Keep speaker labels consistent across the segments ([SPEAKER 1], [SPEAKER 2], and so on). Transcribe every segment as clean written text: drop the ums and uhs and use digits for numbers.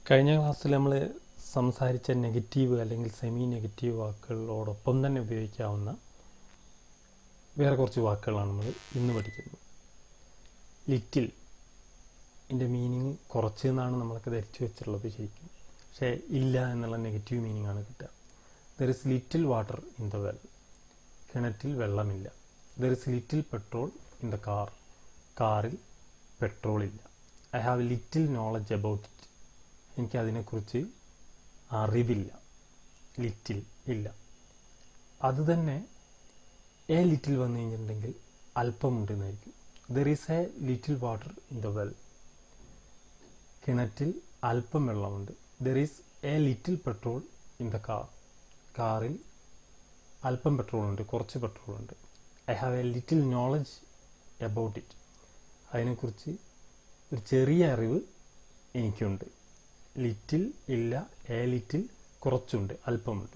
[SPEAKER 1] കഴിഞ്ഞ ക്ലാസ്സിൽ നമ്മൾ സംസാരിച്ച നെഗറ്റീവ് അല്ലെങ്കിൽ സെമി നെഗറ്റീവ് വാക്കുകളോടൊപ്പം തന്നെ ഉപയോഗിക്കാവുന്ന വേറെ കുറച്ച് വാക്കുകളാണ് നമ്മൾ ഇന്ന് പഠിക്കുന്നത്. ലിറ്റിൽ ഇതിൻ്റെ മീനിങ് കുറച്ച് എന്നാണ് നമ്മളൊക്കെ ധരിച്ചു വെച്ചിട്ടുള്ളത് ശരിക്കും. പക്ഷേ ഇല്ല എന്നുള്ള നെഗറ്റീവ് മീനിങ് ആണ് കിട്ടുക. There is little water in the well. കിണറ്റിൽ വെള്ളമില്ല. There is little petrol in the car. കാറിൽ പെട്രോൾ ഇല്ല. I have little knowledge about it. എനിക്കതിനെക്കുറിച്ച് അറിവില്ല. ലിറ്റിൽ ഇല്ല. അത് തന്നെ എ ലിറ്റിൽ വന്നു കഴിഞ്ഞിട്ടുണ്ടെങ്കിൽ അല്പമുണ്ടെന്നായിരിക്കും. There is a little water in the well. കിണറ്റിൽ അല്പം വെള്ളമുണ്ട്. There is a little petrol in the car. കാറിൽ അല്പം പെട്രോളുണ്ട്, കുറച്ച് പെട്രോളുണ്ട്. I have a little knowledge about it. അതിനെക്കുറിച്ച് ഒരു ചെറിയ അറിവ് എനിക്കുണ്ട്. ലിറ്റിൽ ഇല്ല, എ ലിറ്റിൽ കുറച്ചുണ്ട്, അല്പമുണ്ട്.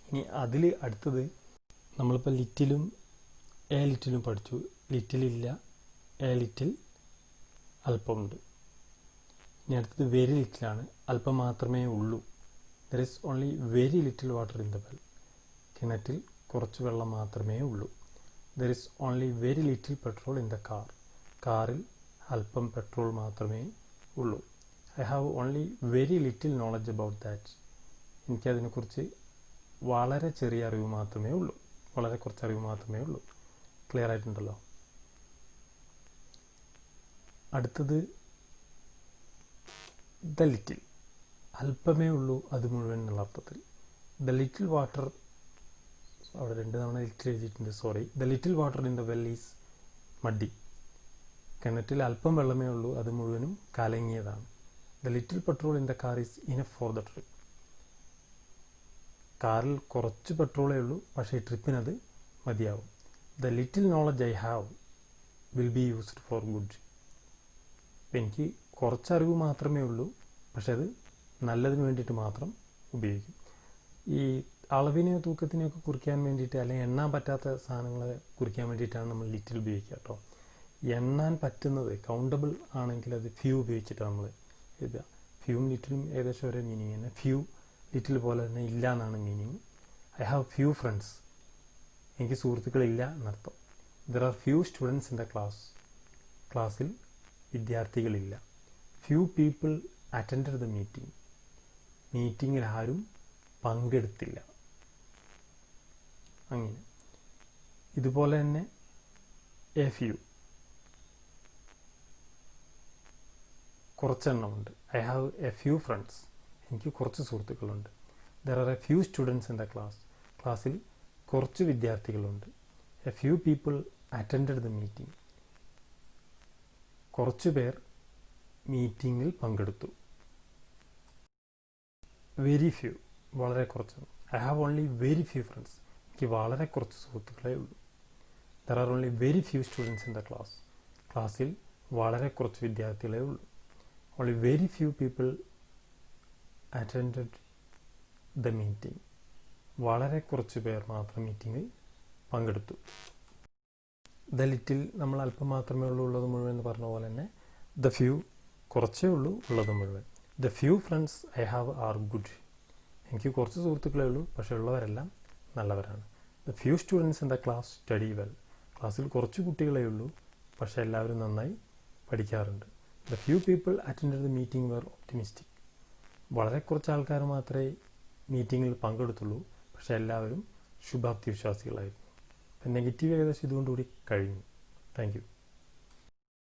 [SPEAKER 1] ഇനി അതിൽ അടുത്തത് നമ്മളിപ്പോൾ ലിറ്റിലും എ ലിറ്റിലും പഠിച്ചു. ലിറ്റിലില്ല, എ ലിറ്റിൽ അല്പമുണ്ട്. ഇനി അടുത്തത് വെരി ലിറ്റിലാണ്. അല്പം മാത്രമേ ഉള്ളൂ. There is only very little water in the well. കിണറ്റിൽ കുറച്ച് വെള്ളം മാത്രമേ ഉള്ളൂ. There is only very little petrol in the car. കാറിൽ അല്പം പെട്രോൾ മാത്രമേ ഉള്ളൂ. I have only very little knowledge about that. എനിക്കതിനെക്കുറിച്ച് വളരെ ചെറിയ അറിവ് മാത്രമേ ഉള്ളൂ. വളരെ കുറച്ച് അറിവ് മാത്രമേ ഉള്ളൂ. ക്ലിയർ ആയിട്ടുണ്ടല്ലോ. അടുത്തത് ദ ലിറ്റിൽ. അല്പമേ ഉള്ളൂ, അത് മുഴുവൻ എന്നുള്ള അർത്ഥത്തിൽ. ദ ലിറ്റിൽ വാട്ടർ, അവിടെ 2 തവണ ലിറ്റിൽ എഴുതിയിട്ടുണ്ട്, sorry. The little water in the well is muddy. കിണറ്റിൽ അല്പം വെള്ളമേ ഉള്ളൂ, അത് മുഴുവനും കലങ്ങിയതാണ്. The little petrol in the car is enough for the trip. കാറിൽ കുറച്ച് പെട്രോളേ ഉള്ളൂ, പക്ഷേ ട്രിപ്പിനത് മതിയാവും. The little knowledge I have will be used for good. എനിക്ക് കുറച്ചറിവ് മാത്രമേ ഉള്ളൂ, പക്ഷെ അത് നല്ലതിന് വേണ്ടിയിട്ട് മാത്രം ഉപയോഗിക്കും. ഈ അളവിനെയോ തൂക്കത്തിനെയൊക്കെ കുറിക്കാൻ വേണ്ടിയിട്ട്, അല്ലെങ്കിൽ എണ്ണാൻ പറ്റാത്ത സാധനങ്ങളെ കുറിക്കാൻ വേണ്ടിയിട്ടാണ് നമ്മൾ ലിറ്റിൽ ഉപയോഗിക്കുക കേട്ടോ. എണ്ണാൻ പറ്റുന്നത് കൗണ്ടബിൾ ആണെങ്കിൽ അത് ഫ്യൂ ഉപയോഗിച്ചിട്ടാണ് നമ്മൾ എഴുതുക. ഫ്യൂവും ലിറ്റിലും ഏകദേശം ഒരേ മീനിങ് തന്നെ. ഫ്യൂ ലിറ്റിൽ പോലെ തന്നെ ഇല്ല എന്നാണ് meaning. I have few friends. എനിക്ക് സുഹൃത്തുക്കളില്ല എന്നർത്ഥം. There are few students in the class. ക്ലാസ്സിൽ വിദ്യാർത്ഥികളില്ല. Few people attended the meeting. മീറ്റിങ്ങിൽ ആരും പങ്കെടുത്തില്ല. അങ്ങനെ ഇതുപോലെ തന്നെ എ ഫ്യൂ, കുറച്ചെണ്ണമുണ്ട്. I have a few friends. എനിക്ക് കുറച്ച് സുഹൃത്തുക്കളുണ്ട്. There are a few students in the class. ക്ലാസ്സിൽ കുറച്ച് വിദ്യാർത്ഥികളുണ്ട്. A few people attended the meeting. കുറച്ചു പേർ മീറ്റിങ്ങിൽ പങ്കെടുത്തു. വെരി ഫ്യൂ, വളരെ കുറച്ച്. I have only very few friends. എനിക്ക് വളരെ കുറച്ച് സുഹൃത്തുക്കളേ ഉള്ളൂ. There are only very few students in the class. ക്ലാസ്സിൽ വളരെ കുറച്ച് വിദ്യാർത്ഥികളേ ഉള്ളൂ. Only very few people attended the meeting. വളരെ കുറച്ച് പേർ മാത്രം മീറ്റിങ്ങിൽ പങ്കെടുത്തു. ദ ലിറ്റിൽ നമ്മൾ അല്പം മാത്രമേ ഉള്ളൂ, ഉള്ളത് മുഴുവൻ എന്ന് പറഞ്ഞ പോലെ തന്നെ ദ ഫ്യൂ കുറച്ചേ ഉള്ളൂ, ഉള്ളത് മുഴുവൻ. The few friends I have are good. എനിക്ക് കുറച്ച് സുഹൃത്തുക്കളേ ഉള്ളൂ, പക്ഷേ ഉള്ളവരെല്ലാം നല്ലവരാണ്. The few students in the class study well. ക്ലാസ്സിൽ കുറച്ച് കുട്ടികളേ ഉള്ളൂ, പക്ഷേ എല്ലാവരും നന്നായി പഠിക്കാറുണ്ട്. The few people attended the meeting very optimistic. വളരെ കുറച്ച് ആൾക്കാർ മാത്രമേ മീറ്റിങ്ങിൽ പങ്കെടുത്തുള്ളൂ, പക്ഷേ എല്ലാവരും ശുഭാപ്തി വിശ്വാസികളായിരുന്നു. നെഗറ്റീവ് ഏകദേശം ഇതുകൊണ്ടുകൂടി കഴിഞ്ഞു. Thank you.